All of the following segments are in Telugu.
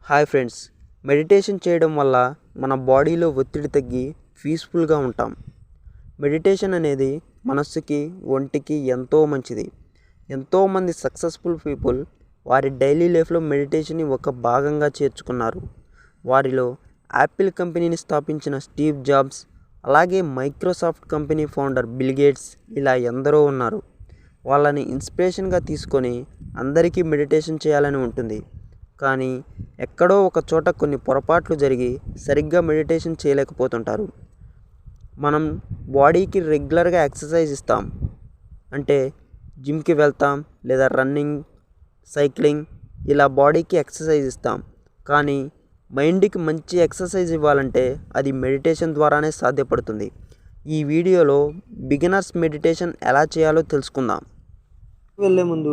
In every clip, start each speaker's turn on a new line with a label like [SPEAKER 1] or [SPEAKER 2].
[SPEAKER 1] హాయ్ ఫ్రెండ్స్, మెడిటేషన్ చేయడం వల్ల మన బాడీలో ఒత్తిడి తగ్గి పీస్ఫుల్గా ఉంటాం. మెడిటేషన్ అనేది మనస్సుకి, ఒంటికి ఎంతో మంచిది. ఎంతోమంది సక్సెస్ఫుల్ పీపుల్ వారి డైలీ లైఫ్లో మెడిటేషన్ని ఒక భాగంగా చేర్చుకున్నారు. వారిలో యాపిల్ కంపెనీని స్థాపించిన స్టీవ్ జాబ్స్, అలాగే Microsoft company founder bill gates ఇలా ఎందరో ఉన్నారు. వాళ్ళని ఇన్స్పిరేషన్గా తీసుకొని అందరికీ మెడిటేషన్ చేయాలని ఉంటుంది. కానీ ఎక్కడో ఒక చోట కొన్ని పొరపాట్లు జరిగి సరిగ్గా మెడిటేషన్ చేయలేకపోతుంటారు. మనం బాడీకి రెగ్యులర్గా ఎక్సర్సైజ్ ఇస్తాం, అంటే జిమ్కి వెళ్తాం లేదా రన్నింగ్, సైక్లింగ్ ఇలా బాడీకి ఎక్సర్సైజ్ ఇస్తాం. కానీ మైండ్కి మంచి ఎక్సర్సైజ్ ఇవ్వాలంటే అది మెడిటేషన్ ద్వారానే సాధ్యపడుతుంది. ఈ వీడియోలో బిగినర్స్ మెడిటేషన్ ఎలా చేయాలో తెలుసుకుందాం. వెళ్ళే ముందు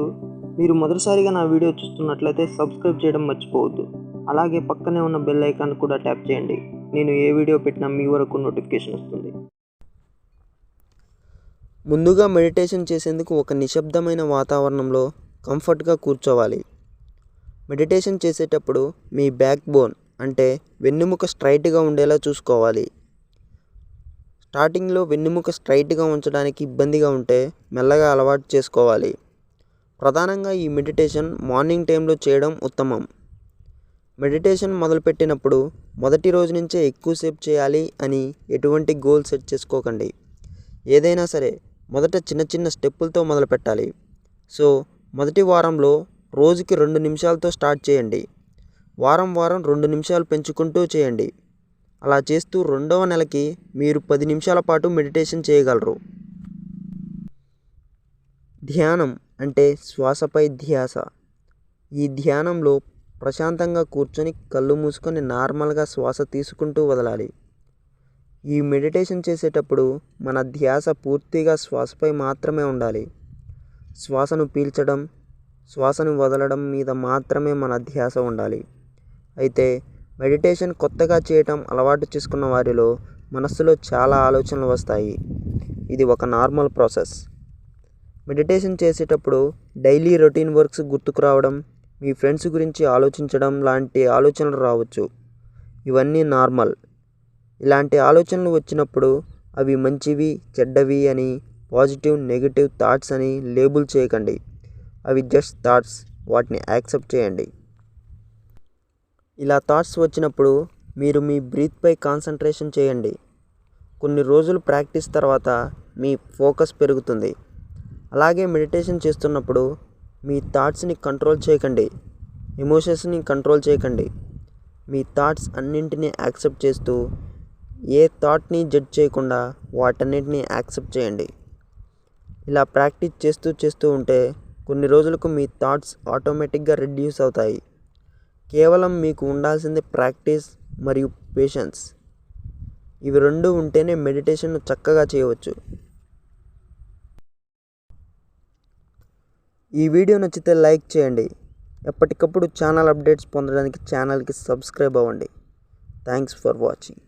[SPEAKER 1] మీరు మొదటిసారిగా నా వీడియో చూస్తున్నట్లయితే సబ్స్క్రైబ్ చేయడం మర్చిపోవద్దు. అలాగే పక్కనే ఉన్న బెల్ ఐకాన్ కూడా ట్యాప్ చేయండి. నేను ఏ వీడియో పెట్టినా మీ వరకు నోటిఫికేషన్ వస్తుంది. ముందుగా మెడిటేషన్ చేసేందుకు ఒక నిశ్శబ్దమైన వాతావరణంలో కంఫర్ట్గా కూర్చోవాలి. మెడిటేషన్ చేసేటప్పుడు మీ బ్యాక్ బోన్ అంటే వెన్నెముక స్ట్రైట్గా ఉండేలా చూసుకోవాలి. స్టార్టింగ్లో వెన్నెముక స్ట్రైట్గా ఉంచడానికి ఇబ్బందిగా ఉంటే మెల్లగా అలవాటు చేసుకోవాలి. ప్రధానంగా ఈ మెడిటేషన్ మార్నింగ్ టైంలో చేయడం ఉత్తమం. మెడిటేషన్ మొదలుపెట్టినప్పుడు మొదటి రోజు నుంచే ఎక్కువసేపు చేయాలి అని ఎటువంటి గోల్ సెట్ చేసుకోకండి. ఏదైనా సరే మొదట చిన్న చిన్న స్టెప్పులతో మొదలు పెట్టాలి. సో మొదటి వారంలో రోజుకి 2 నిమిషాలతో స్టార్ట్ చేయండి. వారం 2 నిమిషాలు పెంచుకుంటూ చేయండి. అలా చేస్తూ 2వ నెలకి మీరు 10 నిమిషాల పాటు మెడిటేషన్ చేయగలరు. ధ్యానం అంటే శ్వాసపై ధ్యాస. ఈ ధ్యానంలో ప్రశాంతంగా కూర్చొని కళ్ళు మూసుకొని నార్మల్గా శ్వాస తీసుకుంటూ వదలాలి. ఈ మెడిటేషన్ చేసేటప్పుడు మన ధ్యాస పూర్తిగా శ్వాసపై మాత్రమే ఉండాలి. శ్వాసను పీల్చడం, శ్వాసను వదలడం మీద మాత్రమే మన ధ్యాస ఉండాలి. అయితే మెడిటేషన్ కొత్తగా చేయటం అలవాటు చేసుకున్న వారిలో మనస్సులో చాలా ఆలోచనలు వస్తాయి. ఇది ఒక నార్మల్ ప్రాసెస్. మెడిటేషన్ చేసేటప్పుడు డైలీ రొటీన్ వర్క్స్ గుర్తుకు రావడం, మీ ఫ్రెండ్స్ గురించి ఆలోచించడం లాంటి ఆలోచనలు రావచ్చు. ఇవన్నీ నార్మల్. ఇలాంటి ఆలోచనలు వచ్చినప్పుడు అవి మంచివి, చెడ్డవి అని పాజిటివ్, నెగిటివ్ థాట్స్ అని లేబుల్ చేయకండి. అవి జస్ట్ థాట్స్, వాటిని యాక్సెప్ట్ చేయండి. ఇలా థాట్స్ వచ్చినప్పుడు మీరు మీ బ్రీత్పై కాన్సన్ట్రేషన్ చేయండి. కొన్ని రోజులు ప్రాక్టీస్ తర్వాత మీ ఫోకస్ పెరుగుతుంది. అలాగే మెడిటేషన్ చేస్తున్నప్పుడు మీ థాట్స్ని కంట్రోల్ చేయకండి, ఎమోషన్స్ని కంట్రోల్ చేయకండి. మీ థాట్స్ అన్నింటినీ యాక్సెప్ట్ చేస్తూ ఏ థాట్ని జడ్జ్ చేయకుండా వాటన్నిటిని యాక్సెప్ట్ చేయండి. ఇలా ప్రాక్టీస్ చేస్తూ ఉంటే కొన్ని రోజులకు మీ థాట్స్ ఆటోమేటిక్గా రెడ్యూస్ అవుతాయి. కేవలం మీకు ఉండాల్సింది ప్రాక్టీస్ మరియు పేషెన్స్. ఇవి 2 ఉంటేనే మెడిటేషన్ను చక్కగా చేయవచ్చు. ఈ వీడియో నచ్చితే లైక్ చేయండి. ఎప్పటికప్పుడు ఛానల్ అప్డేట్స్ పొందడానికి ఛానల్కి సబ్స్క్రైబ్ అవ్వండి. Thanks for watching.